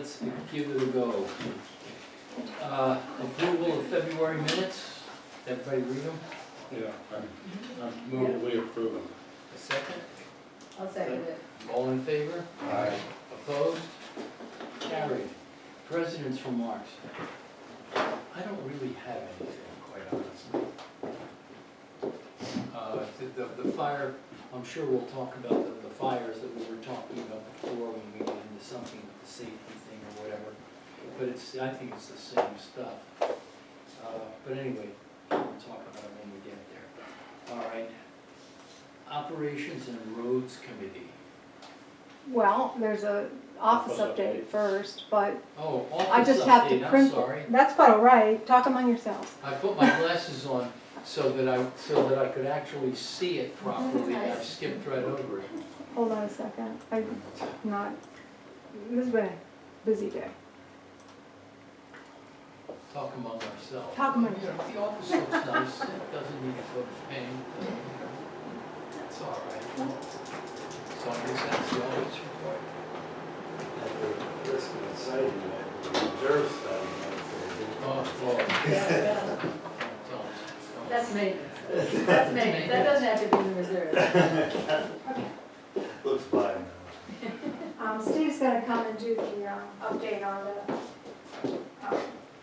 let's give it a go. Approval of February minutes, everybody read them? Yeah, I move we approve them. A second? I'll second it. All in favor? Aye. Opposed? Carried. President's remarks. I don't really have anything, quite honestly. The fire, I'm sure we'll talk about the fires that we were talking about before when we get into something with the safety thing or whatever. But I think it's the same stuff. But anyway, we'll talk about it when we get there. All right. Operations and Roads Committee. Well, there's a office update first, but Oh, I office just have to update, I'm print sorry. it. That's quite all right. Talk among yourselves. I put my glasses on so that I could actually see it properly, and I skipped right over it. Hold on a second. I'm not, this has been a busy day. Talk among ourselves. Talk among You know, the office looks nice, it doesn't need a coat of paint. It's all right. So I guess that's the audit's report. At the risk of citing that, reserve study, Oh, well, Yeah, don't. that's maintenance. That's maintenance. That doesn't have to be in the reserve. looks fine. Steve's gonna come and do the update on the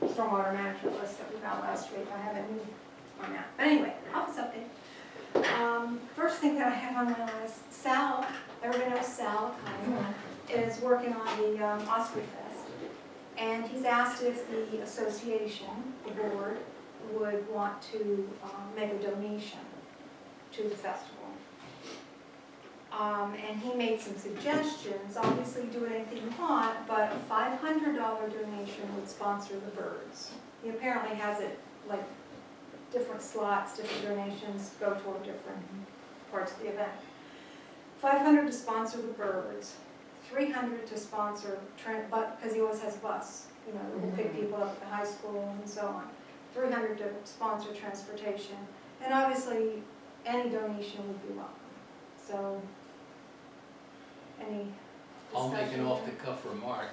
stormwater management list that we got last week. I haven't moved on that. But anyway, office update. First thing that I have on my list, Sal, everybody knows Sal, is working on the Osprey Fest. And he's asked if the association, the board, would want to make a donation to the festival. And he made some suggestions, obviously do anything you want, but a $500 donation would sponsor the birds. He apparently has it like different slots, different donations go toward different parts of the event. $500 to sponsor the birds, $300 to sponsor, because he always has a bus, you know, that will pick people up at the high school and so on. $300 to sponsor transportation, and obviously any donation would be welcome. So, any I'll make an discussion? off-the-cuff remark.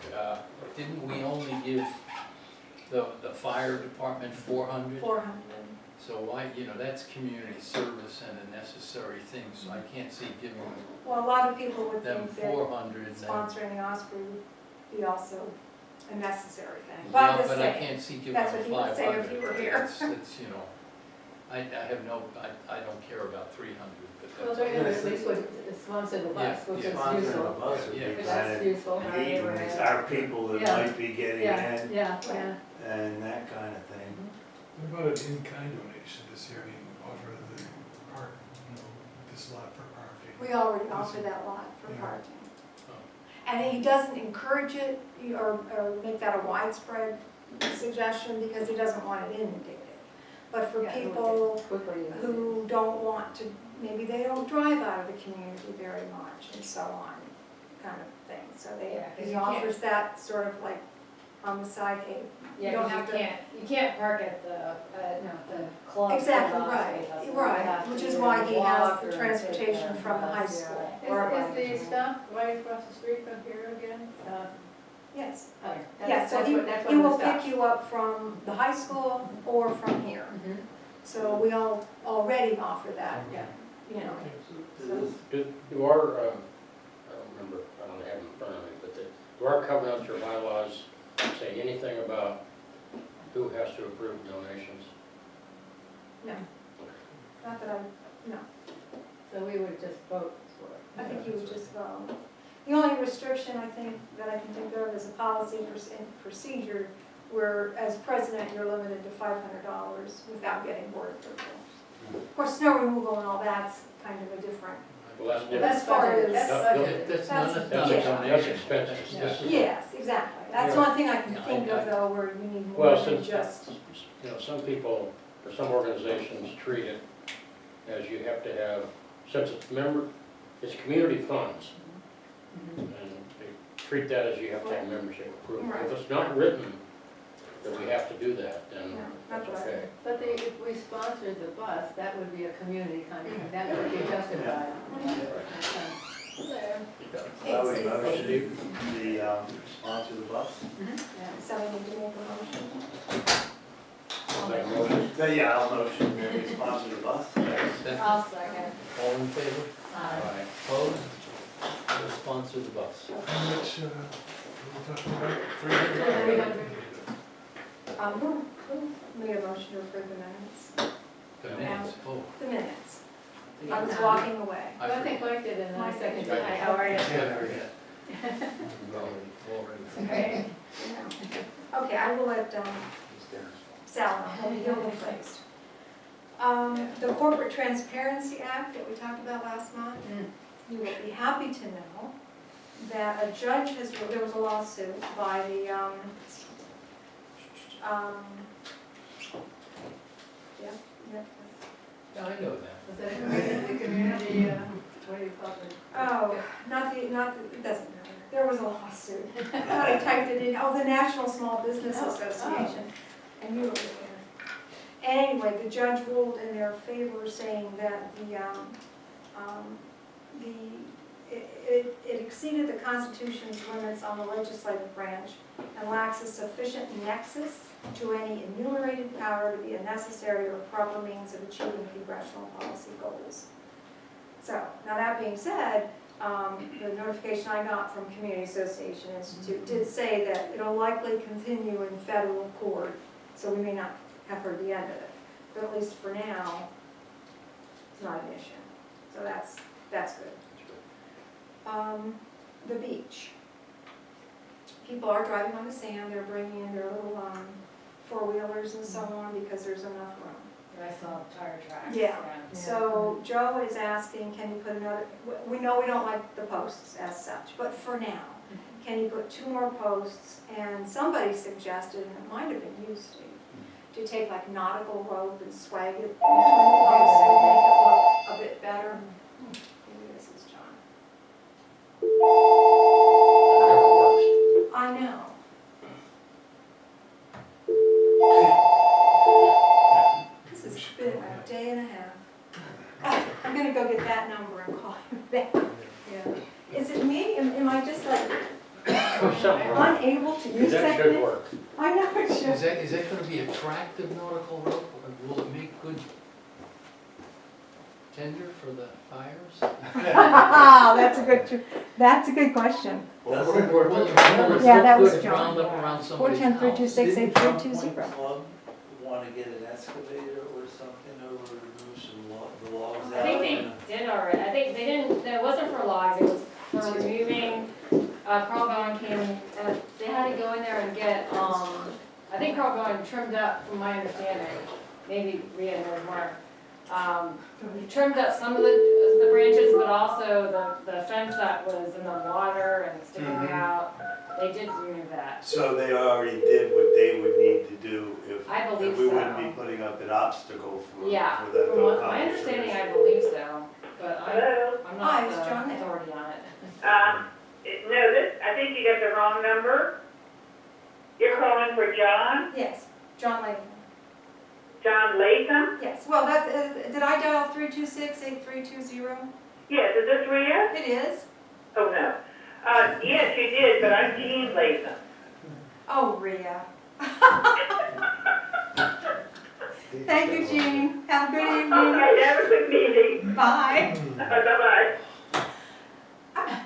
Didn't we only give the fire department 400? 400. So why, you know, that's community service and a necessary thing, so I can't see giving Well, a lot of people would them think that 400. then- sponsoring the Osprey would be also a necessary thing. Yeah, I'm just but I saying, can't see giving that's them what he would say if 500. he were here. It's, you know, I have no, I don't care about 300, Well, but they're that's. gonna at least would sponsor the bus, Yeah, which yeah. is Sponsoring the useful. bus would Yeah. be That's kind of useful. neat when it's our people that Yeah. might be getting Yeah, in yeah, yeah. and that kind of thing. What about an in-kind donation this year, I mean, offer the park, you know, this lot for parking? We already offer that lot for Yeah. parking. Oh. And he doesn't encourage it or make that a widespread suggestion because he doesn't want it inundated. But for Yeah, people Quickly. who don't want to, maybe they don't drive out of the community very much and so on, kind of thing. So Yeah, 'cause he you can't- offers that sort of like on the side, hey, Yeah, don't 'cause have to- you can't park at the, the club. exactly club right, hospital. You right, have to which is either why he has walk the or take transportation from the high bus, yeah. school. Is the stop right across the street from here again? Yes, Okay. yeah, so he that's he when will the stop. pick you up from the high school or from here. Mhm. So we all already offer that, Yeah. you know. Do our, I don't remember, I don't have them in front of me, but do our covenants or bylaws say anything about who has to approve donations? No, not that I, no, So we would just vote for it. I think you would just vote. The only restriction I think that I can think of is a policy and procedure where as president, you're limited to $500 without getting board approval. Of course, snow removal and all that's kind of a different, Well, that's different. as far budgeted. as, That's No, budgeted. That's That's- not a That's yeah. that's expenses. This is- yes, exactly. That's the only thing I can Yeah, think I- of though, where you need more Well, than since, just, you know, some people, or some organizations treat it as you have to have, since it's it's community funds, Mhm. and they treat that as you have to have membership approval. Right. If it's not written that we have to do that, then No, that's that's right. okay. But if we sponsored the bus, that would be a community contract, that would be justified. I would motion the sponsor the bus. Somebody need to make a motion? Make a motion? Yeah, I'll motion that we sponsor the bus. Second. I'll second. All in favor? Aye. Opposed? We'll sponsor the bus. How much, what are we talking about? 300. Who made a motion to approve the minutes? The minutes, oh. The minutes. I was walking away. I think Mike did, and then I seconded. Right. Hi, how are you? Yeah, I forget. Already. Great. Okay, I will let Sal know, he'll be placed. The Corporate Transparency Act that we talked about last month, you will be happy to know that a judge has, there was a lawsuit by the, yeah, Yeah, I know that. Was that a community, what do you call it? oh, not the, it doesn't matter. There was a lawsuit. I thought I typed it in, the National Small Business Association, and you were there. Anyway, the judge ruled in their favor, saying that it exceeded the Constitution's limits on the legislative branch and lacks a sufficient nexus to any enumerated power to be a necessary or proper means of achieving congressional policy goals. So, now that being said, the notification I got from Community Association Institute did say that it'll likely continue in federal court, so we may not have heard the end of it. But at least for now, it's not an issue. So that's good. The beach. People are driving on the sand, they're bringing in their little four-wheelers and so on because there's enough room. I saw tire tracks. Yeah. So Joe is asking, can you put another, we know we don't like the posts as such, but for now, can you put 2 more posts? And somebody suggested, and it might have been you, Steve, to take like nautical rope and swag it between the posts and make it look a bit better. Maybe this is John. It never works. I know. This has been a day and a half. I'm gonna go get that number and call him back. Yeah. Is it me? Am I just like Something wrong. unable to use That that should thing? work. I know it should. Is that gonna be attractive nautical rope, or will it make good tender for the fires? That's a good question. Will it Yeah, that look was good John. round up around somebody's house? 410-326-8320. Club want to get an excavator or something over to move some the logs out? I think they did already, I think they didn't, it wasn't for logs, it was for removing, Carl Bowen came, they had to go in there and get, I think Carl Bowen trimmed up, from my understanding, maybe Rhea knows more. He trimmed up some of the branches, but also the fence that was in the water and sticking out, they did remove that. So they already did what they would need to do if I believe if we wouldn't so. be putting up an obstacle for Yeah, for that from to what, my accomplish understanding, their I believe so, but Hello? I'm Hi, not it's the John. authority on it. No, I think you got the wrong number. You're calling for John? Yes, John Latham. John Latham? Yes, well, did I dial 326-8320? Yes, is this Rhea? It is. Oh, no. Yes, you did, but I'm Jean Latham. Oh, Rhea. Thank you, Jean. Have a good evening. Okay, have a good meeting. Bye. Bye-bye.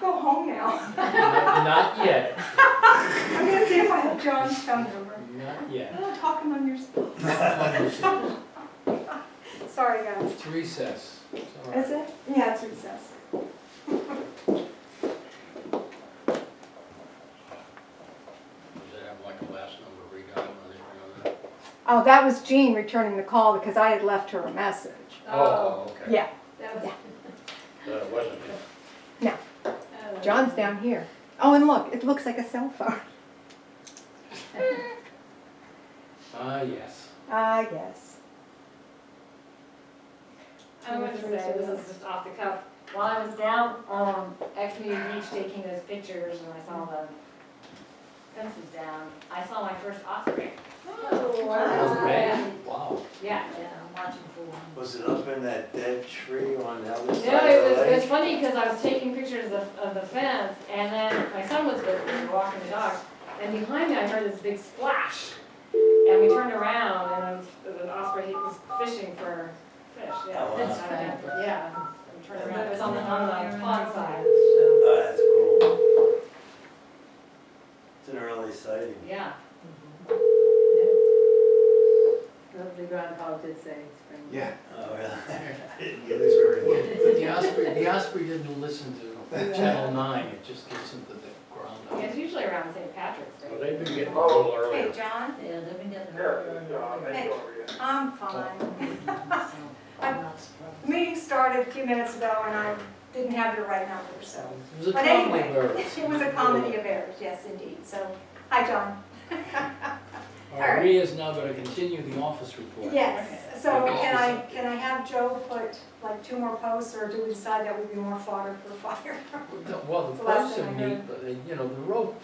Go home now. Not yet, I'm gonna see if I have John's phone number. not yet. Oh, talk him on your phone. Sorry, guys. It's recess. It's all right. Is it? Yeah, it's recess. Does it have like a last number redial or anything on that? Oh, that was Jean returning the call because I had left her a message. Oh, okay. Yeah, That was. Yeah. So it wasn't, John's down here. Oh, and look, it looks like a cell phone. Yes. Yes. I was gonna say, this is just off the cuff. While I was down at Community Beach taking those pictures and I saw the fences down, I saw my first osprey. Already? Wow. Yeah, watching for one. Was it up in that dead tree on the other side No, of it the was lake? funny because I was taking pictures of the fence, and then my son was with me, we were walking the dog, and behind me I heard this big splash. And we turned around, and it was an osprey, he was fishing for fish, yeah. Oh, wow. Yeah, we turned around, it was on the pond side, Oh, that's cool. It's an early sighting. yeah. The groundhog did say spring. Yeah, Oh, really? I didn't it get is very Well, good. but the Osprey didn't listen to Channel 9, it just listened to the Yeah, ground. it's usually around St. Patrick's Day. Well, they've been getting a little Hey, earlier. John, Yeah, they've been getting earlier and earlier. hey, I'm fine. So, I'm not surprised. The meeting started a few minutes ago and I didn't have your right number, so. It was a But comedy anyway, of errors. it was a comedy of errors, yes, indeed. So, hi, John. All right, Rhea's now gonna continue the office report. Yes, so can I have Joe put like 2 more posts, or do we decide that would be more fodder for fire? Well, the The last posts are thing I neat, heard. but, you know,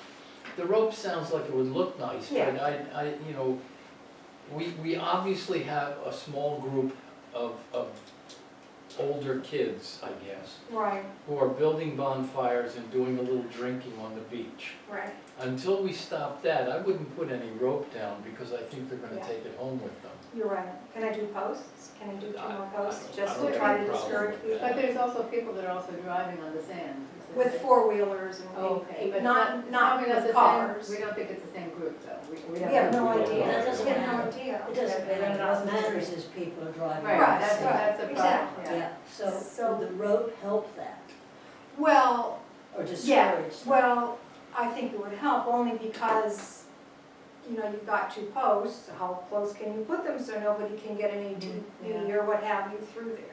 the rope sounds like it would look nice, but Yeah. you know, we obviously have a small group of older kids, I guess, Right, who are building bonfires and doing a little drinking on the beach. right. Until we stop that, I wouldn't put any rope down, because I think they're gonna Yeah. take it home with them. You're right. Can I do posts? Can I do 2 more posts, I just don't to have try any to problem discourage with people? that. But there's also people that are also driving on the sand. With 4-wheelers and, Okay, but not probably not with the cars. same, we don't think it's the same group though. We have no We don't idea. know. That doesn't We have no matter. idea. It doesn't matter, what matters is people are driving. Right, Right, that's, right, that's the problem, exactly. yeah. Yeah, so So- would the rope help that, Well, or yeah, discourage that? well, I think it would help only because, you know, you've got 2 posts. How close can you put them so nobody can get an ATV or what have you through there?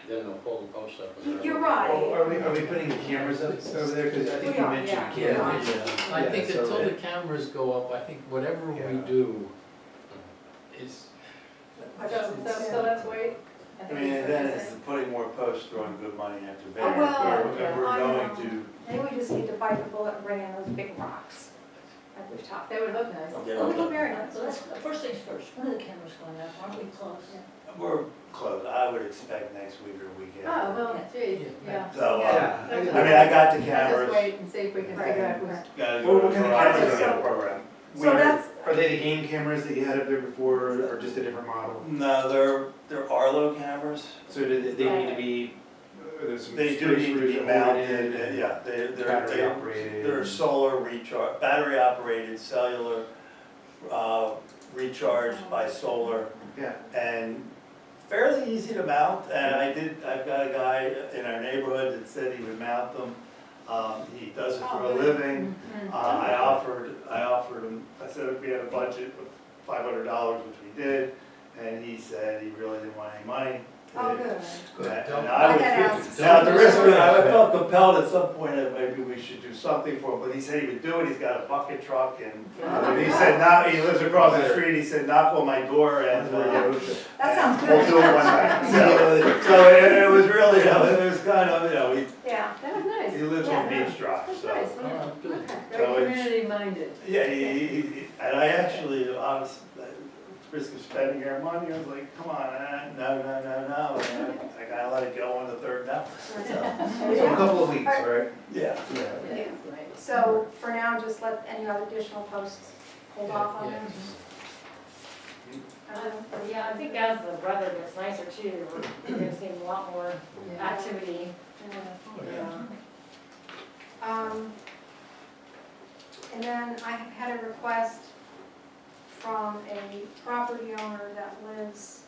Then they'll pull the post up. and they're- You're right. Well, are we putting the cameras up over there? Because I think We you are, mentioned yeah. cameras. Yeah, I think Yeah, so until the it- cameras go up, I think whatever we Yeah. do is, So let's wait. I think mean, that's and what then you're it's saying. putting more posts, throwing good money after Oh, bad. well, We're I going know. to, Maybe we just need to bite the bullet and bring in those big rocks like we've talked. They would look nice. Yeah. It would look very nice. So let's, first things first, when are the cameras going up, aren't we close? we're close. I would expect next week or week Oh, after. well, gee, yeah. So, Yeah. I mean, I got the Let's just cameras. wait and see if we can figure out who's. Gotta Well, go what kind of for cameras our are so- the program? So that's, Are they the game cameras that you had up there before, or just a different model? No, they're Arlo cameras. So do they need to be, there's some They do space need to screws be that hold it mounted, in, and yeah, battery operated. they're solar recharge, battery operated, cellular, recharged by solar, Yeah, and fairly easy to mount, and I've got a guy in our neighborhood that said he would mount them. He does it for a living. I offered him, I said if we had a budget of $500, which we did, and he said he really didn't want any money. oh, good. And I I had was, asked. now the risk, I felt compelled at some point that maybe we should do something for him, but he said he would do it, he's got a bucket truck, and he said, he lives across the street, he said, knock on my door and, That sounds we'll good. do it one night. So it was really, it was kind of, Yeah. That was nice. he lives on Beach Drive, That's so. nice. all right, good. Okay, So very it's- community minded. Yeah, and I actually, honestly, risk of spending our money, I was like, come on, no, and I gotta let it go on the third now. So, so a couple of weeks, right? yeah. Yeah. Yeah, right. So for now, just let any other additional posts hold off on Yeah, them. Yeah, I think as the weather gets nicer too, we're gonna see a lot more Yeah. activity. Oh, yeah. And then I had a request from a property owner that lives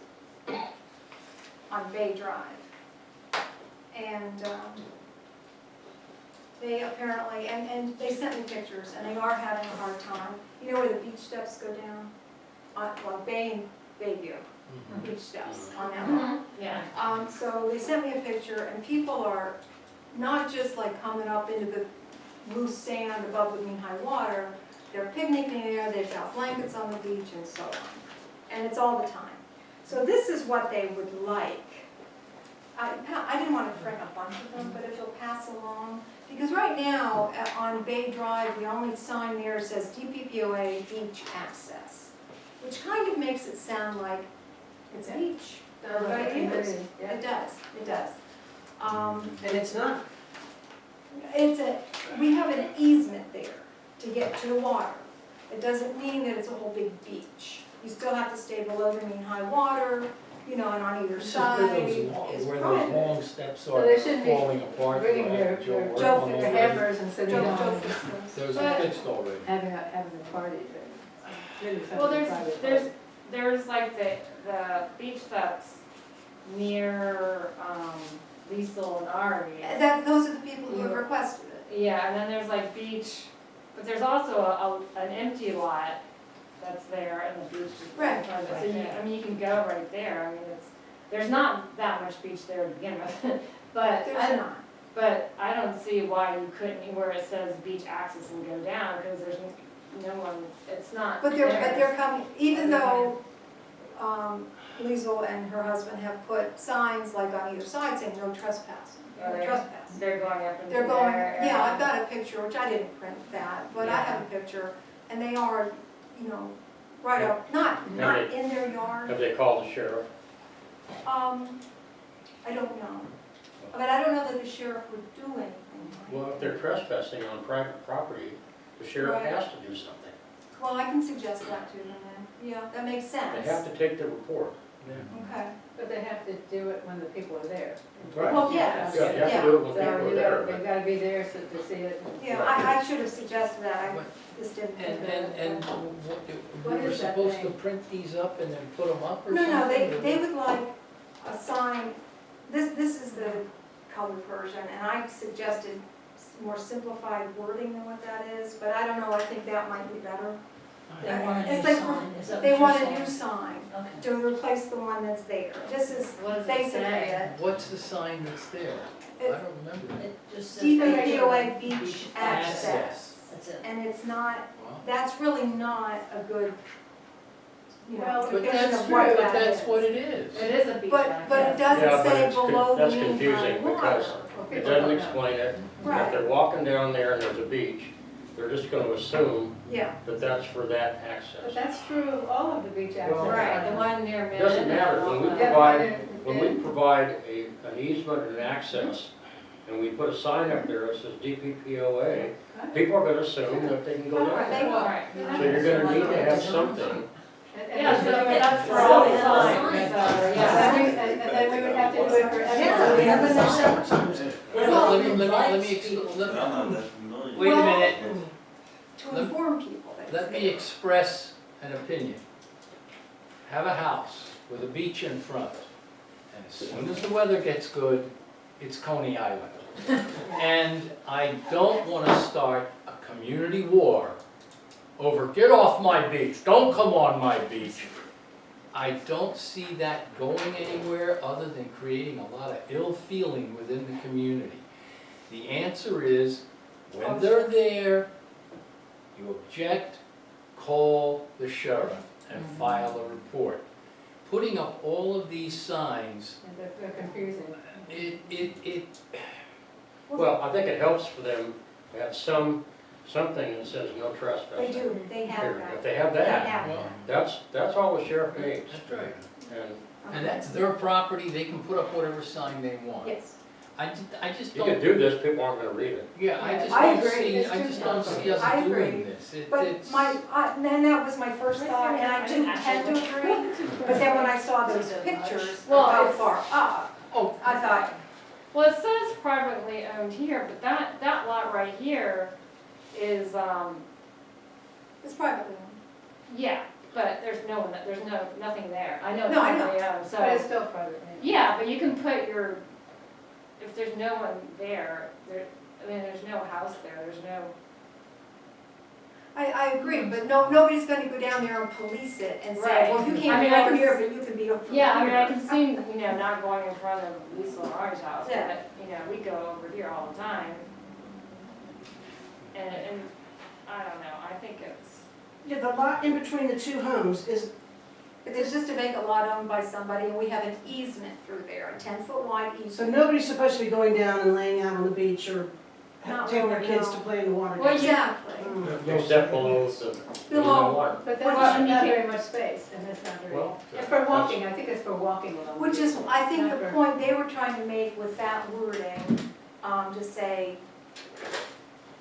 on Bay Drive. And they apparently, and they sent me pictures, and they are having a hard time. You know where the beach steps go down? Well, Bay and Bayview, Mhm. beach steps on that one. Yeah. So they sent me a picture, and people are not just like coming up into the loose sand above the mean-high water, they're picnicking there, they've got blankets on the beach and so on. And it's all the time. So this is what they would like. I didn't want to bring a bunch of them, but if you'll pass along, because right now on Bay Drive, the only sign there says DPPOA beach access, which kind of makes it sound like it's a beach. Everybody is. Yeah. It does, it does. And it's not, We have an easement there to get to the water. It doesn't mean that it's a whole big beach. You still have to stay below the mean high water, and on either This is side where those is where those private. long steps So are they shouldn't be falling apart. Bringing their, Joe worked Joe on fixed their all it. those. hammers and sitting Joe down, fixed those. Those are fixed already. having a party there. Really Well, something private. there's like the beach that's near, Liesel and Ari. Those are the people who have requested it. Yeah, and then there's like beach, but there's also an empty lot that's there and the beach is right in front of it. So you can go right there. I mean, there's not that much beach there to begin with, but There's not. But I don't see why you couldn't, where it says beach access and go down, because there's no one, it's not But there. they're coming, even though, Liesel and her husband have put signs like on either side saying no trespassing, no Are they? trespassing. They're going up into They're going, there. yeah, I've got a picture, which I didn't print that, but I have a picture, and they are, right up, not in their yard. Have they called the sheriff? I don't know. But I don't know that the sheriff would do anything. Well, if they're trespassing on private property, the sheriff Right. has to do something. Well, I can suggest that to them then. Yeah, that makes sense. They have to take the report. Okay. But they have to do it when the people are there. Right. Well, yes. Yeah, you have to do it when So people are you there. gotta, they've gotta be there so to see it. Yeah, I should have suggested that, I What? just didn't think And, of and, it. and What we were is that supposed to thing? print these up and then put them up or No, something? no, they would like a sign, this is the colored version, and I suggested more simplified wording than what that is, but I don't know, I think that might be better. they want a It's new like sign, is that what They you're want a saying? new sign Okay. to replace the one that's there. This is What does it basically say? it. What's the sign that's there? I It's don't remember. It just says. DPPOA beach Access. access. That's it. And it's not, Wow. that's really not a good, Well, But depiction that's of true, what but that that's is. what it is. It is a beach But it access. Yeah, doesn't but say it's con- below the that's mean high confusing water. because Well, It people doesn't don't know. explain it. If Right, they're walking down there and there's a beach, they're just gonna assume yeah. that that's for that But access. that's true of all of the beach access. Well, Right, the one near It Midland. doesn't matter, and all when we that. provide, when we provide an easement and an access, and we put a sign up there that says DPPOA, people are gonna assume that they can go down They there. will. Right. So you're gonna need to have something. Yeah, so that's for So all they have signs, signs. so, And yeah. then we would have to do it for Yeah, we have everybody. a separate signs. Let me wait a minute. To inform people that it's Let me there. express an opinion. Have a house with a beach in front, and as soon as the weather gets good, it's Coney Island. And I don't wanna start a community war over, get off my beach, don't come on my beach. I don't see that going anywhere other than creating a lot of ill feeling within the community. The answer is, when they're there, you object, call the sheriff and file a report. Putting up all of these signs, And they're confusing. it, Well, I think it helps for them to have something that says no trespassing. They do, they have Period. that. If they have They that, have well, that's all the sheriff needs. that's right. And And that's their property, they can put up whatever sign they want. Yes. I just you can don't, do this, people aren't gonna read it. yeah, I just I don't agree. see, It's I too just don't see us I agree. doing this. But It's, then that was my first thought, and I do tend to agree, but then when I saw those pictures Well, about it's- far up, oh, I thought, Well, it says privately owned here, but that lot right here is, it's privately owned. yeah, but there's nothing there. I know it's No, I know. privately owned, But it's so, still private. yeah, but you can put if there's no one there, there's no house there, there's no, I agree, but nobody's gonna go down there and police it and say, Right. well, you I can't mean, be I over can here, but you can be over here. yeah, I mean, I can see, not going in front of Lisa and Ari's house, Yeah. but, we go over here all the time. And I don't know, I think it's, Yeah, the lot in between the two homes is, It's just a vacant lot owned by somebody, and we have an easement through there, a 10-foot wide so easement. nobody's supposed to be going down and laying out on the beach or Not take their really, kids no. to play in the water. Well, Exactly. Except below the, Below. water. But Well, that's you not can- very much space, and that's not very, Well, and for walking, I think it's for walking along. Which is, I think Not the for- point they were trying to make with that wording, to say,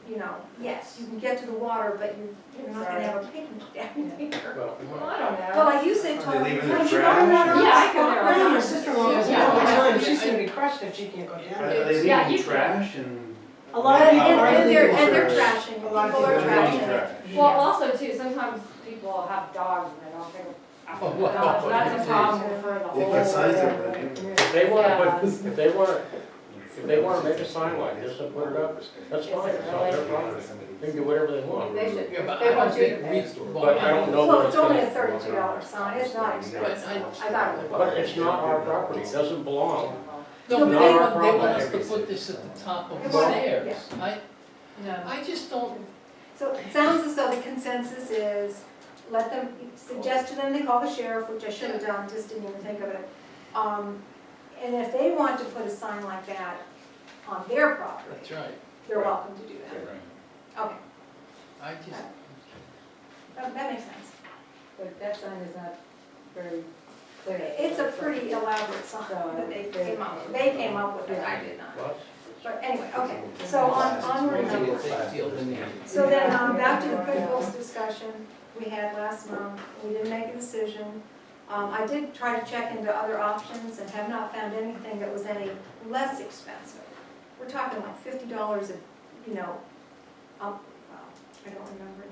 you know, yes, you can get to the water, but you're not gonna have a picnic down here. Well, Well, I don't But know. like you said, Are Tom, they leaving don't their you know trash? what Yeah, I go there all the My time. sister-in-law goes Yeah. all the time, Yeah. she's gonna be crushed if she can't go down Are there. they Yeah, leaving you- trash and? A lot of people are and leaving they're trash. trashing, A people lot of are people are trashing. trash. Well, also too, sometimes people have dogs and they don't think Oh, of wow. dogs. That's a problem for the They whole. put signs over there. if they wanna Yeah. put, if they wanna make a sign like this and put it up, that's fine, it's not their property. They can do whatever they want. They should, Yeah, but they I don't want you to think pay. we. But I don't know Well, that it's it's only a gonna, $32 sign, it's not expensive, I thought it was. but it's not our property, it doesn't belong. No, No, but but they they- want us to put this at the top of the They want- stairs. No. I just don't, So it sounds as though the consensus is, let them, suggest to them they call the sheriff, which I should have done, just didn't even think of it. And if they want to put a sign like that on their property, that's right. they're welcome to do that. Okay, I just, that makes sense. But that sign is not very clear. It's a pretty elaborate sign that they came up with. They came up with it, I did not. But But anyway, okay, so onward and upward. So then, back to the quick books discussion we had last month, we didn't make a decision. I did try to check into other options and have not found anything that was any less expensive. We're talking like $50 you know, well, I don't remember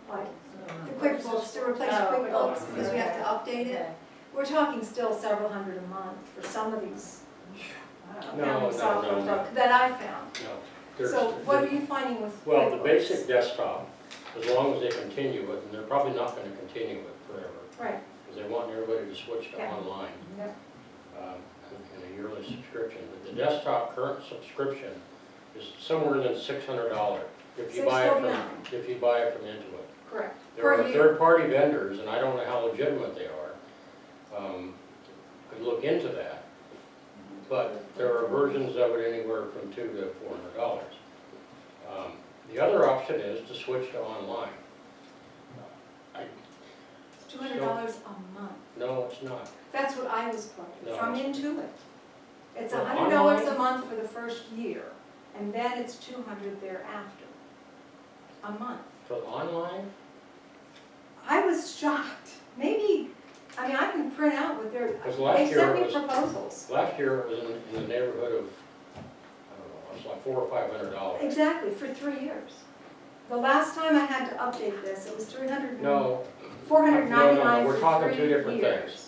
now. Like, the QuickBooks, to replace QuickBooks, because we have to update it. We're talking still several hundred a month for some of these No, accounting no, software no. that I found. no, there's. So what are you finding with QuickBooks? Well, the basic desktop, as long as they continue it, and they're probably not gonna continue it forever, Right, because they want everybody to switch to Yeah. online, yep, in a yearly subscription. But the desktop current subscription is somewhere in $600 if you buy it from, $649. if you buy it from Intuit. correct. There Per are year. third-party vendors, and I don't know how legitimate they are, could look into that. But there are versions of it anywhere from $200 to $400. The other option is to switch to online. It's $200 a month. No, it's not. That's what I was quoted No. from Intuit. It's For $100 online? a month for the first year, and then it's $200 thereafter, a month. For online, I was shocked. Maybe, I mean, I can print out what they're, Because last they year sent it me was- proposals. last year it was in the neighborhood of, I don't know, it was like $400 or $500. Exactly, for 3 years. The last time I had to update this, it was No, $499 no, we're for talking 3 two different years. things.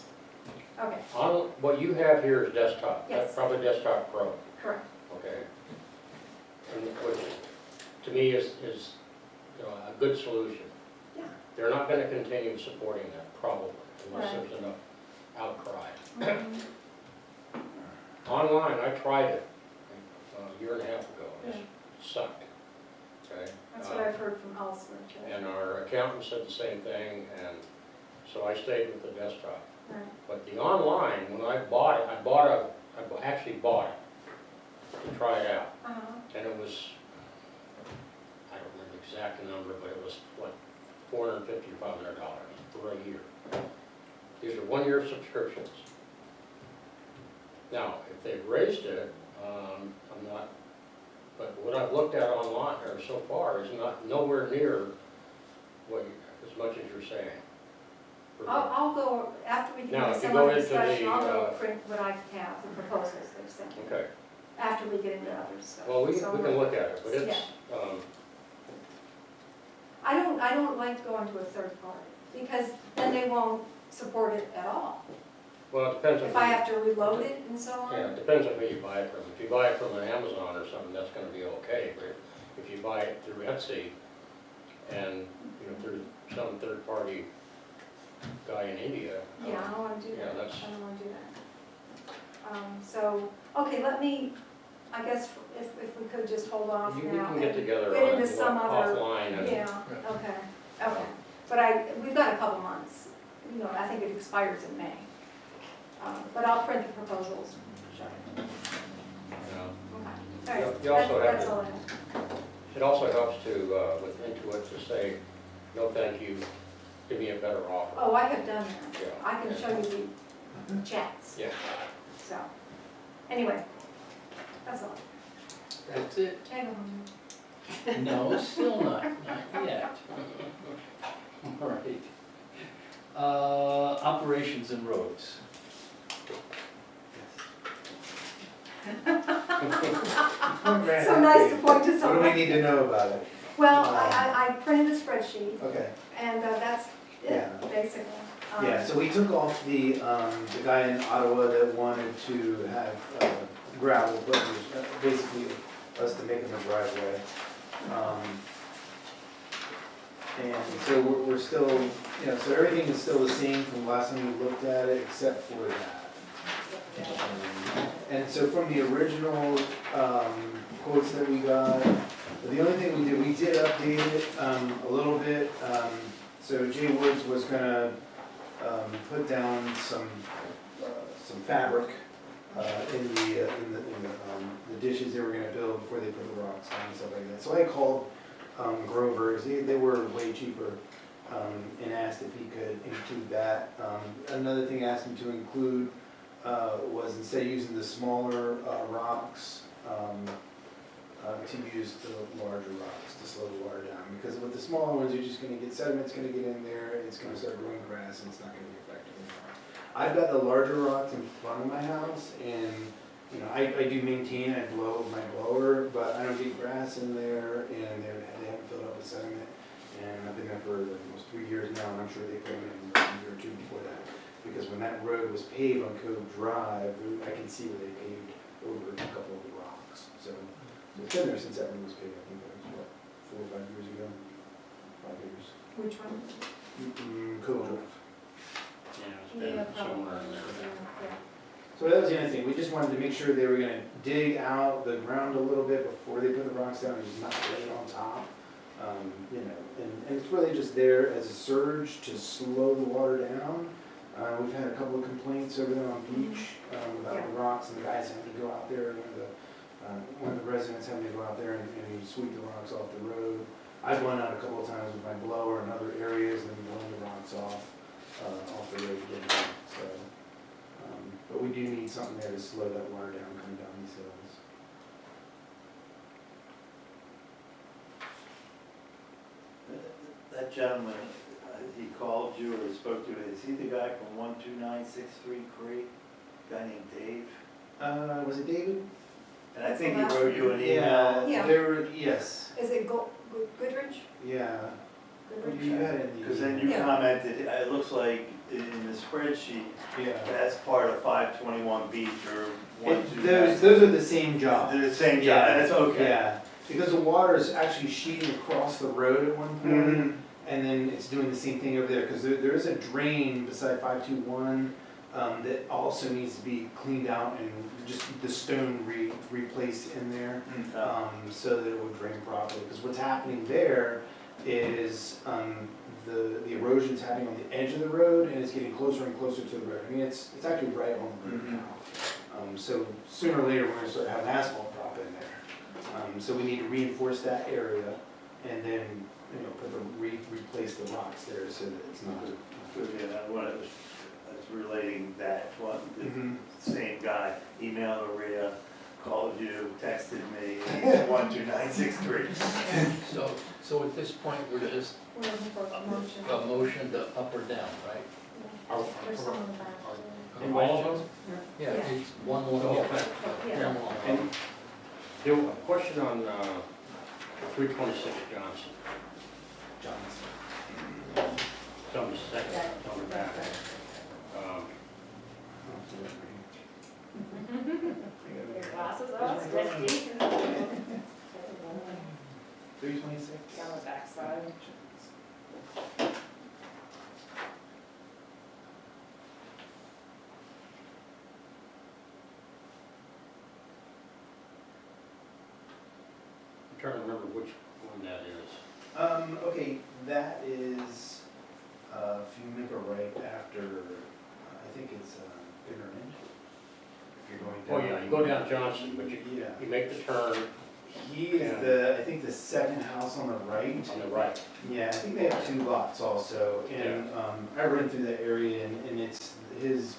Okay, On, what you have here is desktop. Yes. That's probably Desktop Pro, correct. okay? And which, to me, is, you know, a good solution. Yeah. They're not gonna continue supporting that, probably, unless Right. there's enough outcry. Mhm. Online, I tried it a year and a half ago, and it sucked, okay? That's what I've heard from elsewhere too. And our accountant said the same thing, and so I stayed with the desktop. Right. But the online, when I bought it, I actually bought it to try it out. Uh-huh. And it was, I don't remember the exact number, but it was like $450 to $500 for a year. These are one-year subscriptions. Now, if they've raised it, I'm not, but what I've looked at online, or so far, is not nowhere near what, as much as you're saying. I'll go, after we Now, get if you some go other into discussion, the, I'll go print what I have, the proposals they've sent me, Okay, after we get into other discussion. well, we So can look at it, but it's, I don't like going to a third party, because then they won't support it at all. well, it depends on. If I have to reload it and so on. Yeah, it depends on who you buy it from. If you buy it from an Amazon or something, that's gonna be okay, but if you buy it through Etsy and, you know, through some third-party guy in India. Yeah, I don't wanna do Yeah, that, that's- I don't wanna do that. So, okay, let me, I guess if we could just hold off We now. can get and together get on into some other- offline and. Yeah, okay. But we've got a couple months, you know, I think it expires in May. But I'll print the proposals, sure. you know, Okay, all Okay, You also have that's to- all I have. It also helps to, with Intuit to say, no, thank you, give me a better offer. Oh, I have done that. Yeah. I can show you the chats. Yeah. So, anyway, that's all. That's it? Hang on. No, still not yet. All right. Operations and roads. So nice to point to What do we something. need to know about it? Well, I printed a spreadsheet, Okay. and that's it, Yeah. basically. Yeah, so we took off the guy in Ottawa that wanted to have gravel, but it was basically us to make him a driveway. And so we're still, you know, so everything is still the same from last time we looked at it, except for that. And so from the original quotes that we got, the only thing we did update it a little bit. So Jay Woods was gonna put down some fabric in the dishes they were gonna build before they put the rocks down and stuff like that. So I called Grover's, they were way cheaper, and asked if he could include that. Another thing I asked him to include was instead of using the smaller rocks, to use the larger rocks to slow the water down. Because with the smaller ones, you're just gonna get sediment's gonna get in there, it's gonna start growing grass, and it's not gonna be effective anymore. I've got the larger rocks in front of my house, and, you know, I do maintain, I blow my blower, but I don't get grass in there, and they haven't filled up with sediment. And I've been there for like almost 3 years now, and I'm sure they put them in a year or two before that. Because when that road was paved on Cove Drive, I can see where they paved over a couple of the rocks. So it's been there since that road was paved, I think that was what, 4 or 5 years ago? 5 years. Which one? Cove Drive. Yeah, it's Yeah, been somewhere in there. Yeah. So that was the other thing, we just wanted to make sure they were gonna dig out the ground a little bit before they put the rocks down, and just not lay it on top. You know, and it's really just there as a surge to slow the water down. We've had a couple of complaints over there on Beach about the rocks, and the guys having to go out there, one of the residents having to go out there and sweep the rocks off the road. I've gone out a couple of times with my blower in other areas and blown the rocks off the road again. So, but we do need something there to slow that water down coming down these hills. That gentleman, he called you or spoke to you, is he the guy from 12963 Creek? Guy named Dave? Was it David? And I think he wrote you an email. Yeah. Yes, Is it Goodrich? yeah. Goodrich? You had it in the. Because then you Yeah. commented, it looks like in the spreadsheet, Yeah. that's part of 521 Beach or Those 129. are the same job. They're the same Yeah. job, that's okay. Yeah, because the water is actually sheeting across the road at one point, and then it's doing the same thing over there, because there is a drain beside 521 that also needs to be cleaned out and just the stone replaced in there, so that it will drain properly. Because what's happening there is the erosion's happening on the edge of the road, and it's getting closer and closer to the road. I mean, it's actually right on the road now. So sooner or later, we're gonna start having asphalt drop in there. So we need to reinforce that area, and then, you know, replace the rocks there so that it's not. Good, yeah, that's relating that one, the same guy, emailed Maria, called you, texted me, 12963. So at this point, we're just We're looking for a motion. a motion to up or down, right? There's some on the back. In all of them? Yeah, Yeah. it's one, Yeah. And there was a question on 326 Johnson, Johnson. it's on the second, it's on the back. Your glasses off, Christie. 326. On the backside. I'm trying to remember which one that is. Okay, that is, if you make a right after, I think it's Bigger End. you're going Oh, down. yeah, you go down Johnson, but you Yeah. make the turn He is I think the second house on the right. on the right. Yeah, I think they have 2 lots also, and, I ran through that area and it's his,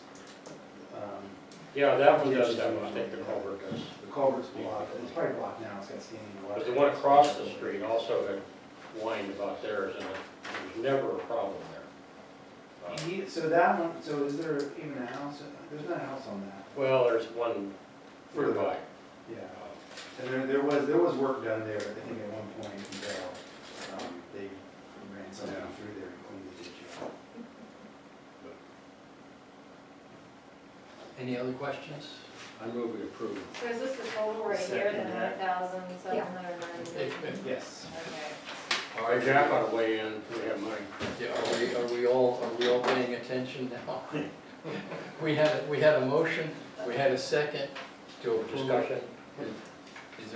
Yeah, that one does have one, I think the culvert does. the culvert's blocked, it's probably blocked now, it's got standing water. But the one across the street also had whined about theirs, and there was never a problem there. So that one, so is there even a house, there's not a house on that? Well, there's one further by. Yeah, and there was work done there, I think at one point, until, they ran something through there and cleaned the ditch out. Any other questions? I move we approve. So is this the total right here, the Second that. 9,790? Yes. Okay. All right, Jack ought to weigh in, we have money. Yeah, are we all paying attention now? We had a motion, we had a second to approve. Discussion. Is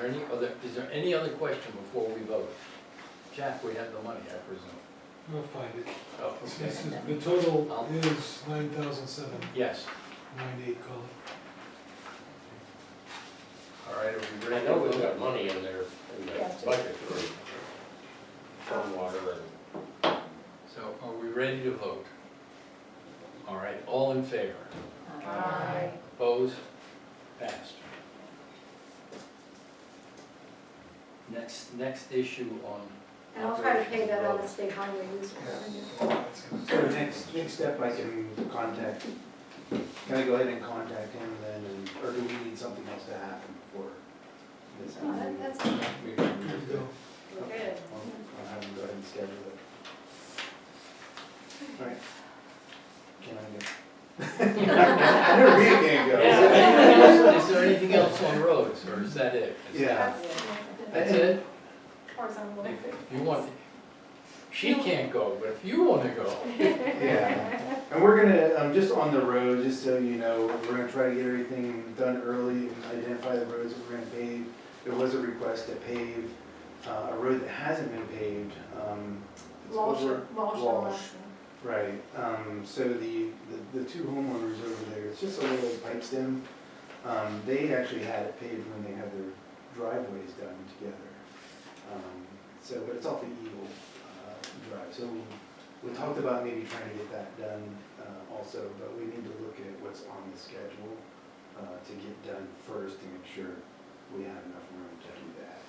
there any other question before we vote? Jack, we have the money, I presume. I'll find it. Oh, This okay. is, the total is 9,798, Yes. call it. All right, are we I ready? know to we've vote? got money in there, in the budget for stormwater and. So are we ready to vote? All right, all in favor? Aye. Opposed? Passed. Next issue on. And I'll try to pay that out of state highway user revenue. So next step, I can contact, can I go ahead and contact him then, or do we need something else to happen before this No, happens? that's okay. We- Good to go. We're good. I'll have him go ahead and schedule it. All right. Can I go? I know we can't go. Is there anything else on roads, or is that it? Yeah. That's it? As far as I'm looking. If you want, she can't go, but if you wanna go. Yeah, and we're gonna, just on the road, just so you know, we're gonna try to get everything done early and identify the roads that we're gonna pave. There was a request to pave, a road that hasn't been paved, it's over. Walsh and Walsh. Lesson. Right, so the 2 homeowners over there, it's just a little pipe stem. They actually had it paved when they had their driveways done together. But it's off the Eagle Drive, so we talked about maybe trying to get that done also, but we need to look at what's on the schedule to get done first to make sure we have enough room to do that.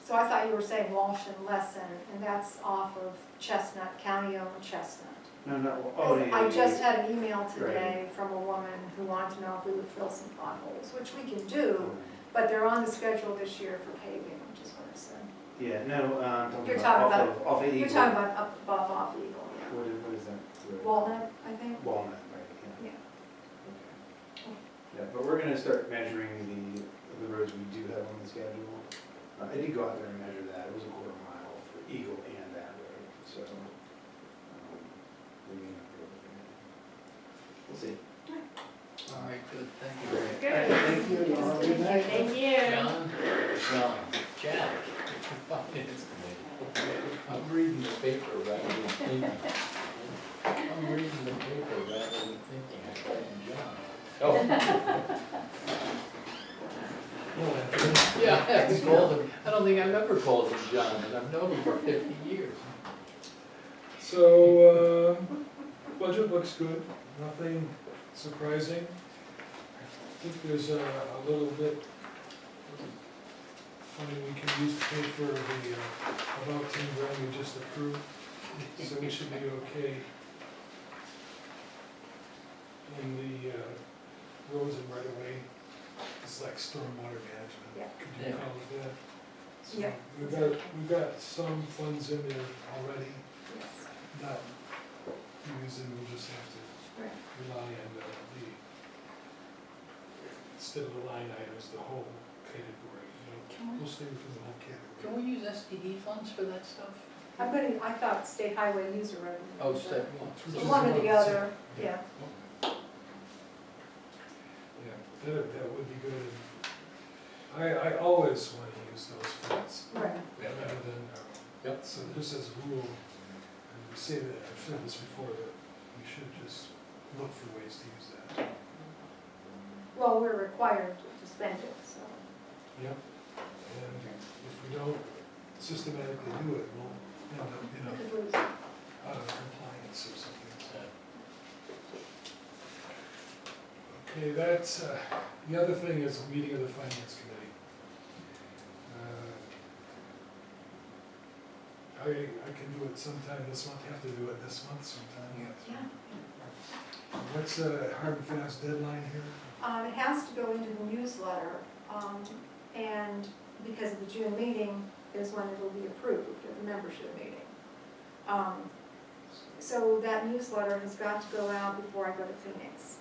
So I thought you were saying Walsh and Lesson, and that's off of Chestnut, county-owned Chestnut. No, oh, yeah. I just had an email today from a woman who wanted to know if we would fill some potholes, which we can do, but they're on the schedule this year for paving, which is what I said. Yeah, no, I'm You're talking talking about off of Eagle. You're talking about up above off Eagle, yeah. What is that? road? Walnut, I think? Walnut, right, yeah. Yeah. Okay. Yeah, but we're gonna start measuring the roads we do have on the schedule. I did go out there and measure that, it was a 1/4 mile for Eagle and that road, so. We're gonna go with that. We'll see. All right, good, thank you very much. Good. Thank you, y'all. Have a good night. Thank you. John, Jack. I'm reading the paper rather than thinking. I'm reading the paper rather than thinking, I called him John. Oh, Yeah, I haven't called him, I don't think I've ever called him John, and I've known him for 50 years. So, budget looks good, nothing surprising. I think there's a little bit money we can use to pay for the, about 10 grand we just approved, so we should be okay. In the, roads and right away, it's like stormwater management, Yeah. could Yeah. you call it that? So Yeah. we've got some funds in there already, Yes. not used, and we'll just have to Right. rely on the, instead of the line items, the whole category, we'll stay within the whole category. Can we use STD funds for that stuff? I thought state highway user revenue. Oh, step one. So one or the other, yeah. Yeah, that would be good. I always want to use those funds, Right. rather than, Yep. so just as a rule, and we say that, I've said this before, that we should just look for ways to use that. Well, we're required to spend it, so. Yep. And if we don't systematically do it, we'll end up, we could lose. out of compliance or something. Okay, that's, the other thing is a meeting of the finance committee. I can do it sometime this month, have to do it this month sometime. Yeah. What's a hard and fast deadline here? It has to go into the newsletter, and because of the June meeting is when it will be approved at the membership meeting. So that newsletter has got to go out before I go to Phoenix,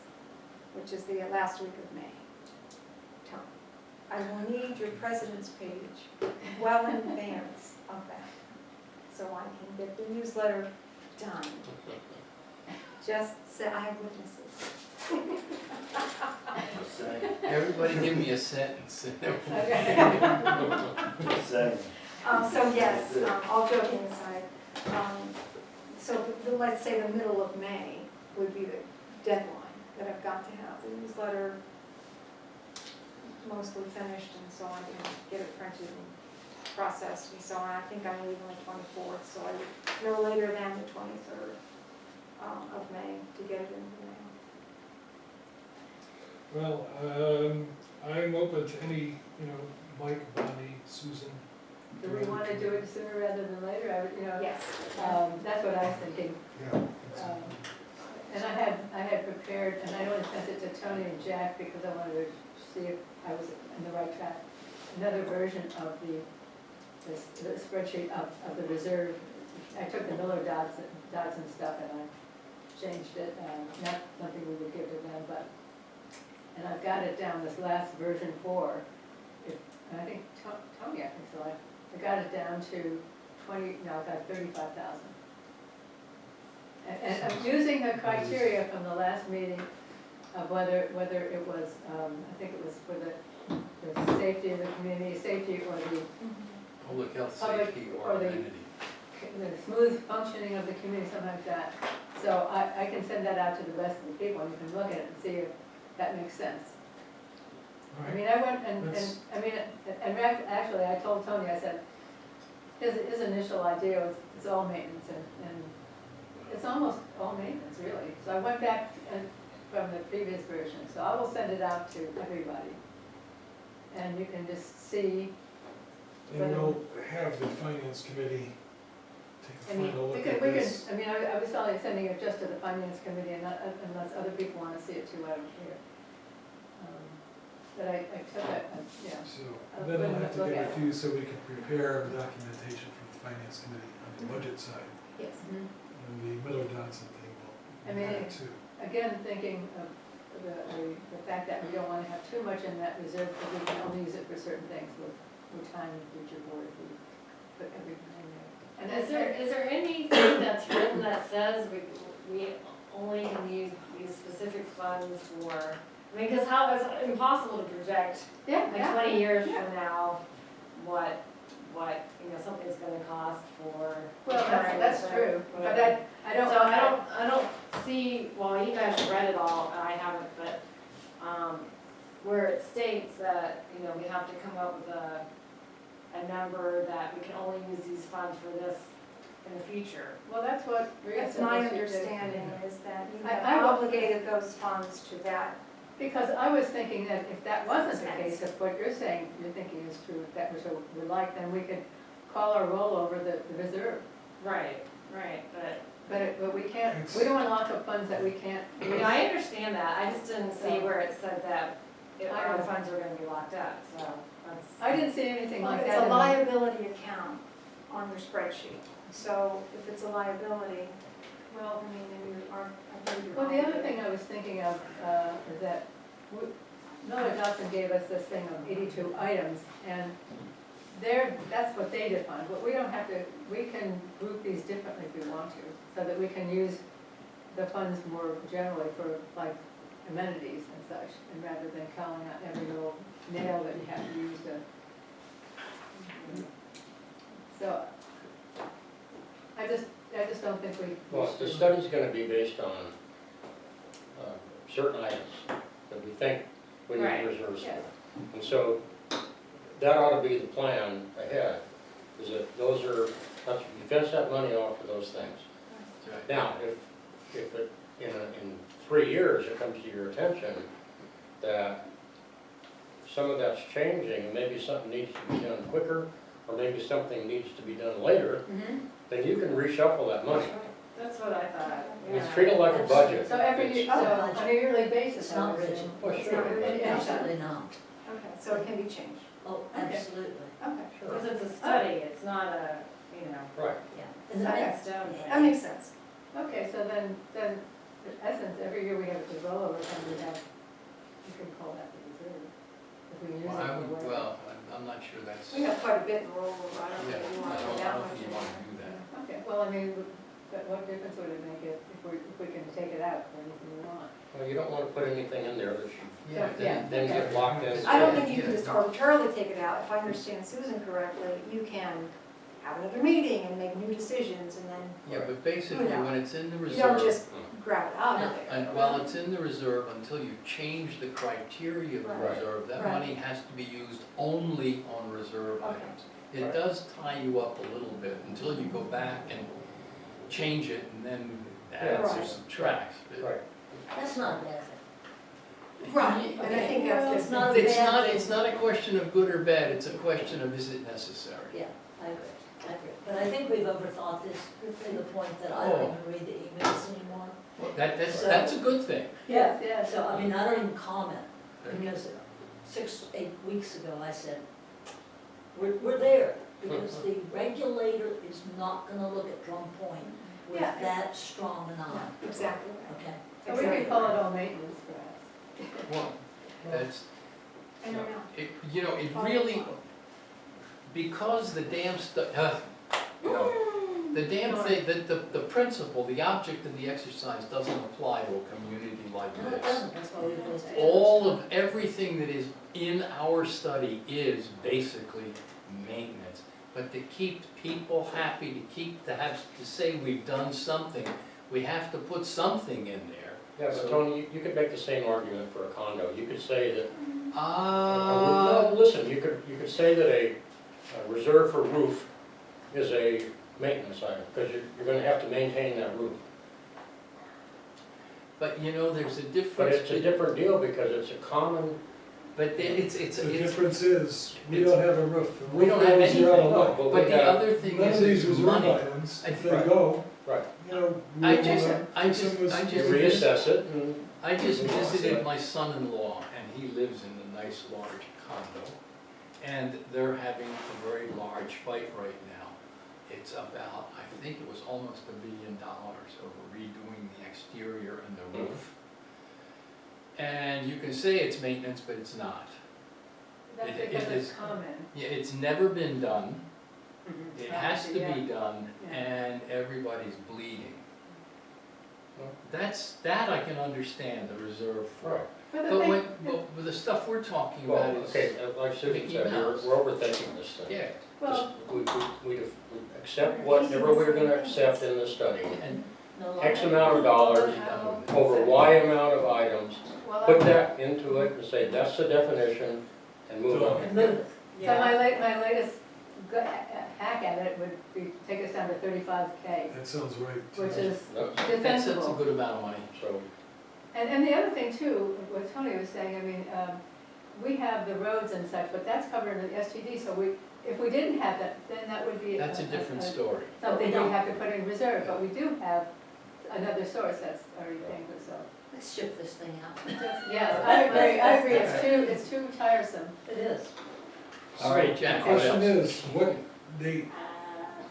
which is the last week of May. I will need your president's page well in advance of that, so I can get the newsletter done. Just say, I have witnesses. Everybody give me a sentence. Second. So yes, all joking aside, so let's say the middle of May would be the deadline that I've got to have the newsletter mostly finished, and so I can get it printed and processed, and so on. I think I'm leaving the 24th, so I no later than the 23rd of May to get it in the mail. Well, I'm open to any, Mike, Bonnie, Susan. Do we want to do it sooner rather than later? I would, Yes. that's what I was thinking. Yeah. And I had prepared, and I only sent it to Tony and Jack because I wanted to see if I was in the right track. Another version of the spreadsheet of the reserve. I took the Miller dots and stuff and I changed it, not something we would give to them, but, and I've got it down, this last version 4. And I think Tony, I think so, I got it down to 20, no, I've got 35,000. And I'm using the criteria from the last meeting of whether it was, I think it was for the safety of the community, safety or the Public health, Public safety, or or the- amenity. smooth functioning of the community, something like that. So I can send that out to the rest of the people and you can look at it and see if that makes sense. All I right. mean, I went and Let's- actually I told Tony, I said, his initial idea was it's all maintenance and it's almost all maintenance really. So I went back from the previous version, so I will send it out to everybody. And you can just see, And we'll have the finance committee I take a mean, final look we at can, this. I was only sending it just to the finance committee and not, unless other people wanna see it too, I don't care. But I took it, yeah. So, I'll then we'll put have to look get at with you so we can prepare the documentation for the finance committee on the budget side. Yes. And the Miller Dodson thing I will mean, have too. Again, thinking of the fact that we don't wanna have too much in that reserve, because we can only use it for certain things with time in the future board, if we put everything in there. And is there anything that's written that says we only can use these specific funds for, I mean, because how, it's impossible to project Yeah, like 20 years from now what, something's gonna cost for. Well, that's true, but whatever. I don't. So I don't see, well, you guys have read it all, and I haven't, but, where it states that, we have to come up with a number that we can only use these funds for this in the future. Well, that's what Maria That's said. my that she did. understanding is that you I have will- obligated those funds to that. Because I was thinking that if that wasn't the case, if what you're saying, you're thinking is true, if that was what we like, then we could call our rollover the reserve. Right, but, But we can't, we don't wanna lock up funds that we can't use. I understand that, I just didn't see where it said that I our know. funds were gonna be locked up, so that's. I didn't see anything Well, like it's that. a in the- liability account on your spreadsheet. So if it's a liability, well, I mean, then you are, I believe you're. Well, the other obligated. thing I was thinking of is that Miller Dodson gave us this thing of 82 items, and that's what they defined, but we don't have to, we can group these differently if we want to, so that we can use the funds more generally for like amenities and such, and rather than calling out every little nail that you have to use to. So, I just don't think we. Well, the study's gonna be based on certain items that we think we need Right, reserves yes. for. And so, that ought to be the plan ahead, is that those are, you fence that money off for those things. Right. Now, if it, in 3 years, it comes to your attention that some of that's changing, and maybe something needs to be done quicker, or maybe something needs to be done later, then you can reshuffle that money. That's what I thought, It's yeah. treated like a budget. So every year, so on a yearly basis, It's not I would rigid. assume. Well, It's sure. not really- Absolutely not. Okay, so it can be changed. Oh, Okay. absolutely. Okay, Because it's a study, it's not a, you know, Right. Yeah. And set the in next, stone that thing. makes sense. Okay, so then, in essence, every year we have a rollover, and we have, you can call that the reserve. If we use it Well, I in a would, way. well, I'm not sure that's, We yeah, have quite a bit in rollover, I don't I think we want to go don't that know much. if you in want there. to do that. Okay, well, I mean, but what difference would it make if we can take it out for anything we want? Well, you don't want to put anything in there that you Yeah, Yeah. then get locked in. I don't think you can just arbitrarily take it out. If I understand Susan correctly, you can have another meeting and make new decisions and then Yeah, but basically, when it's in the you don't reserve, just grab it out of there. and while it's in the reserve, until you change the criteria of the Right. reserve, that Right. money has to be used only on reserve Okay. items. It Right. does tie you up a little bit until you go back and change it and then adds or Right. subtracts. But Right. that's not a bad thing. Right, and I think Well, that's it's the, not a It's bad not, thing. it's not a question of good or bad, it's a question of is it necessary? Yeah, I agree, I agree. But I think we've overthought this to the point that I don't even read the emails anymore. Well, that's a good thing. Yes, yes. So, I mean, I don't even comment, because 6, 8 weeks ago, I said, we're there, because the regulator is not gonna look at Drum Point with Yeah. that strong an eye, exactly right. okay? So we could call it all maintenance perhaps. Well, that's, I don't know. it, you know, it really, because the damn you know, the damn thing, the principle, the object of the exercise doesn't apply to a community like No, it this. doesn't, that's why we always. All of, everything that is in our study is basically maintenance. But to keep people happy, to say we've done something, we have to put something in there. Yeah, but Tony, you could make the same argument for a condo. You could say that, Ah. no, listen, you could say that a reserve for roof is a maintenance item, because you're gonna have to maintain that roof. But you know, there's a But difference. it's a different deal, because it's a common, But it's, The difference is, we don't have a roof. The We don't roof have goes anything. around a lot. but But we the have, other thing None of these is reserve money. items, if they Right. go, right, you know. I we'll, just- uh, I just- some was- I you just- reassess it, and I just Yeah. visited my son-in-law, and he lives in a nice large condo, and they're having a very large fight right now. It's about, I think it was almost $1 billion over redoing the exterior and the roof. And you can say it's maintenance, but it's not. That's It because is- it's common. Yeah, it's never been done, Mm-hmm. it has to Yeah. be done, Yeah. and everybody's bleeding. Well. That I can understand, the reserve for. Right. But the But thing, with the stuff we're talking well, about is. okay, like Susan Mickey said, Mouse. we're overthinking this thing. Yeah, well, We accept whatever we're gonna accept in the study, and No X longer. amount of dollars Well, over Y amount of items, well, put that into it and say, that's the definition, and move on. And move it. So my latest hack at it would be, take us down to 35K, That sounds right. to which me. is That's- that's a defensible. good amount of money. So, And the other thing too, what Tony was saying, I mean, we have the roads and such, but that's covered in the STD, so if we didn't have that, then that would be. That's a different story. Something we have to put in reserve, but we do have another source that's already paying for itself. Let's ship this thing out. Yes, I agree, it's too tiresome. It is. All right, The Jack, what else? question is, what date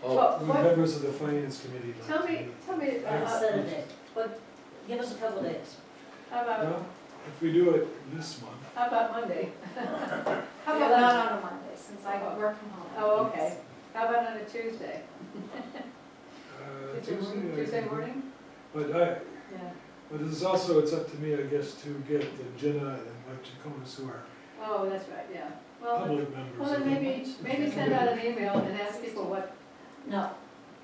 Oh, Well, would what, members of the finance committee like tell to me, meet? Set a date, but give us a couple of days. how about, Well, if we do it this month, how about Monday? How about not on a Monday, since I work from home? Oh, okay, how about on a Tuesday? Tuesday I- morning? But Yeah. but it's also, it's up to me, I guess, to get Jenna and Mike Jaconis, who are Oh, that's right, yeah. Well, public members. well, then of the- maybe send out an email and ask people what No,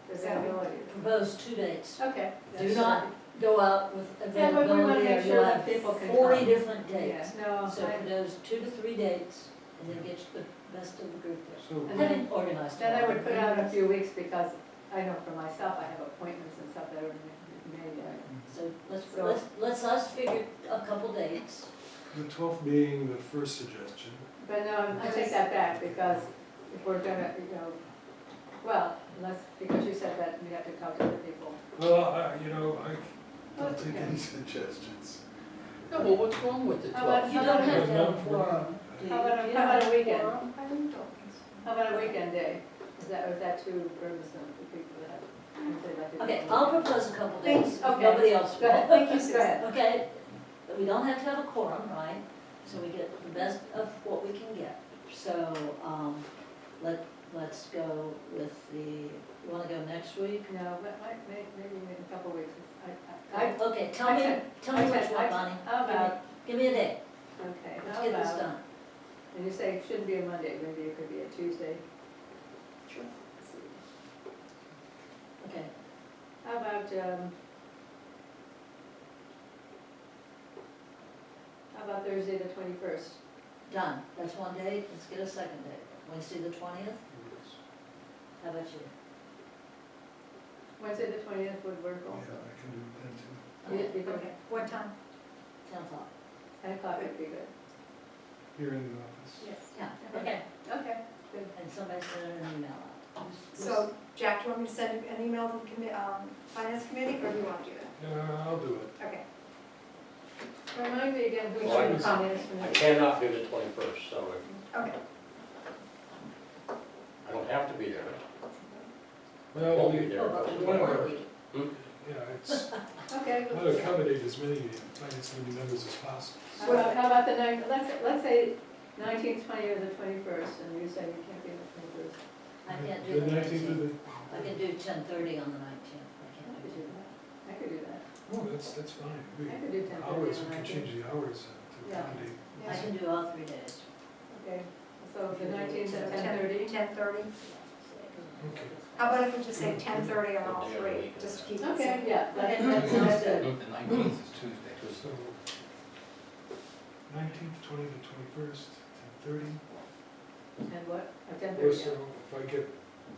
their availability is. propose 2 dates. Okay. Do not go out with Yeah, but we wanna availability, make or sure you'll that have people can 40 come. different dates. No, So for those 2 to 3 dates, and then get the best of the group there. So, And Then then- organize. then I would put out a few weeks because I know for myself, I have appointments and stuff that are made there. So So- let's us figure a couple dates. the 12th being the first suggestion. But no, I take that back because if we're gonna, well, unless, because you said that we have to talk to the people. Well, I don't take any suggestions. No, well, what's wrong with the How about- 12th? You don't have to have a quorum. How about You how about a weekend? I don't think so. How about a weekend day? Or is that too burdensome for people that have, if they'd like to do Okay, it? I'll propose a couple Thanks. dates, if Okay. nobody else Go ahead, will. thank you, Sue. Okay, but we don't have to have a quorum, right? So we get the best of what we can get. So, let's go with you wanna go next week? No, but maybe in a couple of weeks. I, Okay, tell me which one, Bonnie. how about, Give me a date, okay, let's how get this about, done. and you say it shouldn't be a Monday, maybe it could be a Tuesday. Sure. Okay, How about, Thursday the 21st? done, that's one date, let's get a second date. Wednesday the 20th, how about you? Wednesday the 20th would work Yeah, also. I can do that too. You could- Okay, what time? 10 o'clock. 10 o'clock would be good. Here in the office. Yes. Yeah, okay, Okay, good. and somebody send an email out. So, Jack, do you want me to send an email to the finance committee, or do you want to do that? I'll do it. Okay. Remind me again who's Well, on the finance I committee. cannot do the 21st, so Okay. I don't have to be there. Well, Won't be we- there, Oh, but but we Whatever. work week. yeah, it's, Okay. I'll accommodate as many finance committee members as possible. How about the ninth, let's say 19th, 20th, or the 21st, and you say you can't be on the 21st. I can't do The the 19th of 19th. the, I can do 10:30 on the 19th, I can't do that. I could do that. oh, that's fine. We- I could do 10:30 Hours, on we the can 19th. change the hours to Yeah. accommodate. I can do all 3 days. Okay, so the 19th at 10:30? 10:30. Okay. How about if we just say 10:30 on all three, just to keep it Okay, simple? yeah, that sounds good. The 19th is Tuesday. So, 19th, 20th, and 21st, 10:30. And what? At 10:30, Also, if I get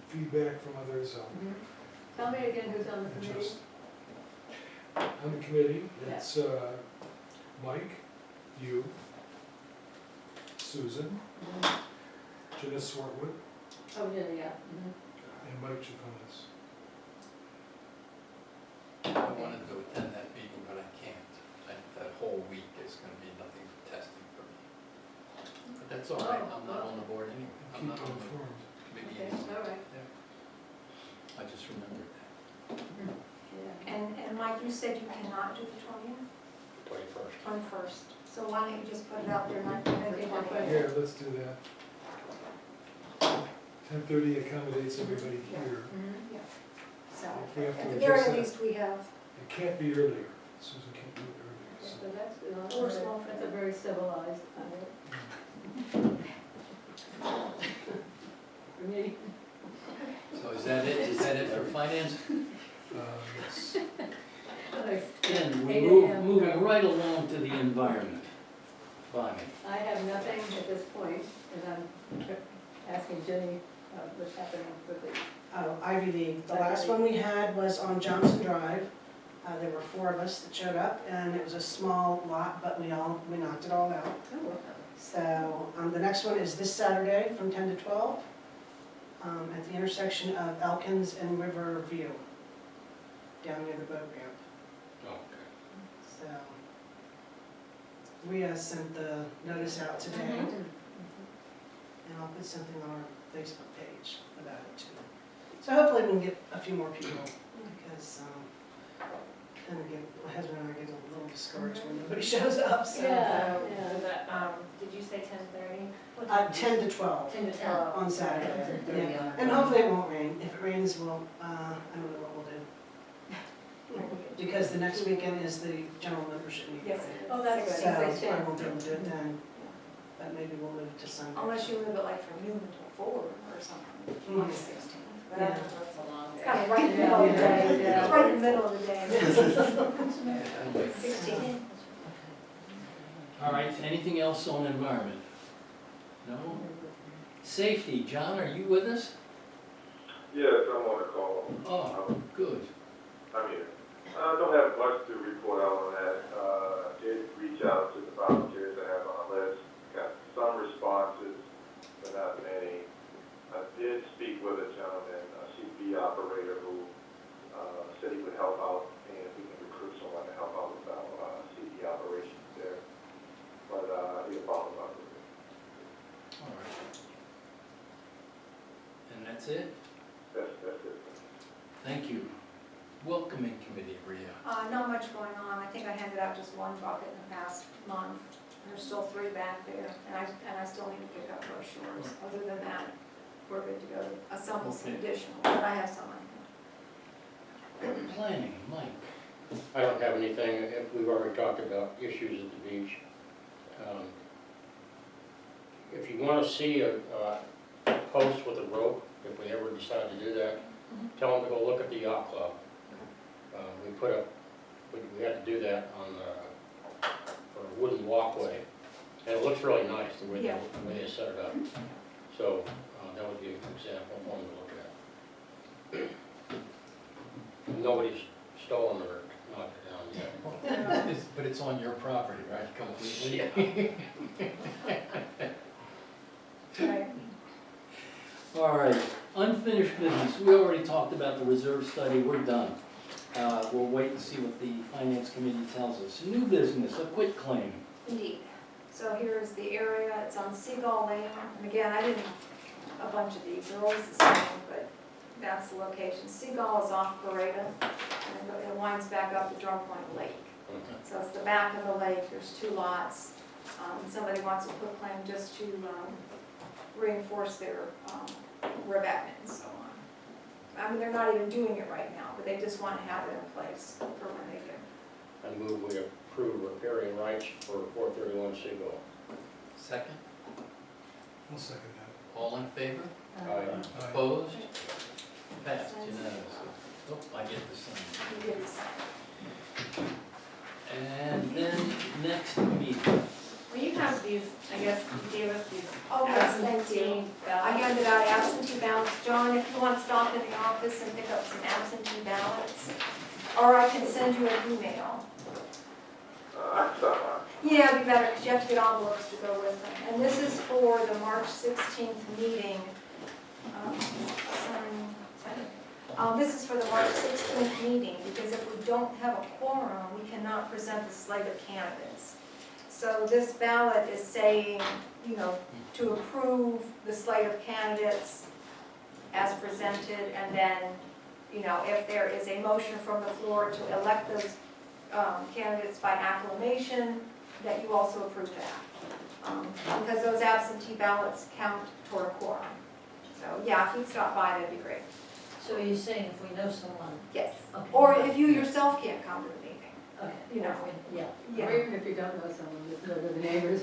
feedback from others, I'll Mhm. Tell me again who's on the committee? adjust. On the committee, Yeah. it's Mike, you, Susan, Mhm. Jenna Swartwood, Oh, yeah. Mhm. and Mike Chaconis. I wanted to attend that meeting, but I can't. That whole week is gonna be nothing but testing for me. But that's all right, I'm not on the board anyway. I'm Keep not them on the informed. committee Okay, anymore. all right. I just remembered that. Yeah. And Mike, you said you cannot do the 20th, 21st. 21st, so why don't you just put it out there, 19th or Okay, 20th? Yeah, let's do that. 10:30 accommodates everybody here. Mhm. So, If we have to at the adjust very that. least, we have, It can't be earlier. Susan can't do it earlier, Okay, so. so that's, Or small that's a very civilized, for me. So is that it? Is that it for finance? Yes. Then we 8 move, a.m. moving right along to the environment. Bonnie. I have nothing at this point, and I'm asking Jenny what's happening with the, Oh, Ivy League. The last one we had was on Johnson Drive. There were 4 of us that showed up, and it was a small lot, but we knocked it all out. So, the next one is this Saturday from 10 to 12, at the intersection of Elkins and Riverview, down near the boat ramp. Okay. So, Rhea sent the notice out today, Mm-hmm. and I'll put something on our Facebook page about it too. So hopefully we can get a few more people, because, then again, my husband and I get a little discouraged when nobody shows up, so. Yeah. Did you say 10:30? 10 to 12 10 to 10. on Saturday, 10:30 yeah. on- And hopefully it won't rain. If it rains, we'll, I don't know what we'll do. Because the next weekend is the general membership meeting. yes. Oh, that's So right. I won't be able to do it then, but maybe we'll move it to Sunday. Unless you move it like from noon until 4 or something, on the 16th. but Yeah. That's a long it's day. kind of right in the middle of the day. Yeah. It's right in the middle of the day. 16. All right, anything else on environment? No? Safety, John, are you with us? Yes, I'm on the call. Oh, good. I'm here. I don't have much to report out on that. Did reach out to the volunteers I have on the list. Got some responses, but not many. I did speak with a gentleman, a CP operator, who said he would help out, and we can recruit someone to help out with our CP operations there. But he'll follow up with it. All right. And that's it? That's it. Thank you. Welcoming committee, Rhea. Not much going on. I think I handed out just one bucket in the past month. There's still 3 back there, and I still need to pick up brochures. Other than that, we're good to go. Assemble some Okay. additional, but I have some. Planning, Mike. I don't have anything, we've already talked about issues at the beach. If you want to see a post with a rope, if we ever decide to do that, tell them to go look at the yacht club. We put up, we had to do that on, for a wooden walkway, and it looks really nice the way Yeah. they set it up. So, that would be an example of one to look at. Nobody's stolen or knocked it down yet. But it's on your property, right, completely? Right. All right, unfinished business. We already talked about the reserve study. We're done. We'll wait and see what the finance committee tells us. New business, a quit claim. Indeed. So here's the area. It's on Seagull Lane. And again, I didn't, a bunch of these, they're always the same, but that's the location. Seagull is off Parada, and it winds back up to Drum Point Lake. So it's the back of the lake. There's 2 lots. Somebody wants to quit claim just to reinforce their revetment and so on. I mean, they're not even doing it right now, but they just want to have it in place for when they do. I move we approve riparian rights for 431 Seagull. Second, I'll second that. all in favor? Aye. Aye. Opposed? Passed unanimously. Oh, I get the sign. You did the same. And then next meeting. Well, you have these, I guess, you gave us these Oh, yes, thank you. absentee I ballots. handed out absentee ballots. John, if you want to stop in the office and pick up some absentee ballots, or I can send you an email. I can stop Yeah, it'd be better, because you have to get envelopes to go with them. And this is for the March 16th meeting. This is for the March 16th meeting, because if we don't have a quorum, we cannot present the slate of candidates. So this ballot is saying, you know, to approve the slate of candidates as presented, and then, you know, if there is a motion from the floor to elect those candidates by acclamation, that you also approve that. Because those absentee ballots count toward a quorum. So, yeah, if you'd stop by, that'd be great. So are you saying if we know someone? Yes. Okay. Or if you yourself can't come to the meeting. Okay. you know. Yeah. Yeah. Or even if you don't know someone, just know the neighbors.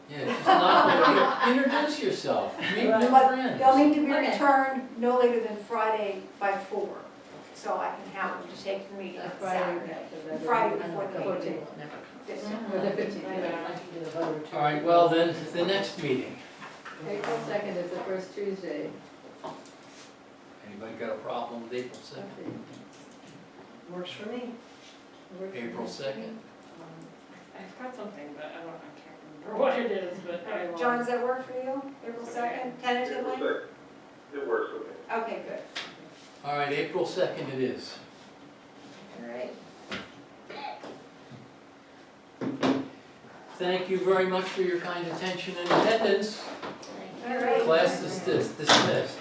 Yeah, just not, introduce yourself, meet new But friends. they'll need to be Okay. returned no later than Friday by 4, so I can have them to take the meeting on Saturday. Friday before the meeting. 14th, or the 15th. I can do the vote or two. All right, well then, the next meeting. April 2nd is the first Tuesday. Anybody got a problem with April 2nd? Works for me. April 2nd? I've got something, but I can't remember what it is, but I will. John, does that work for you? April 2nd, tentatively? It works for me. Okay, good. All right, April 2nd it is. All right. Thank you very much for your kind attention and attendance. All right. Class is dismissed.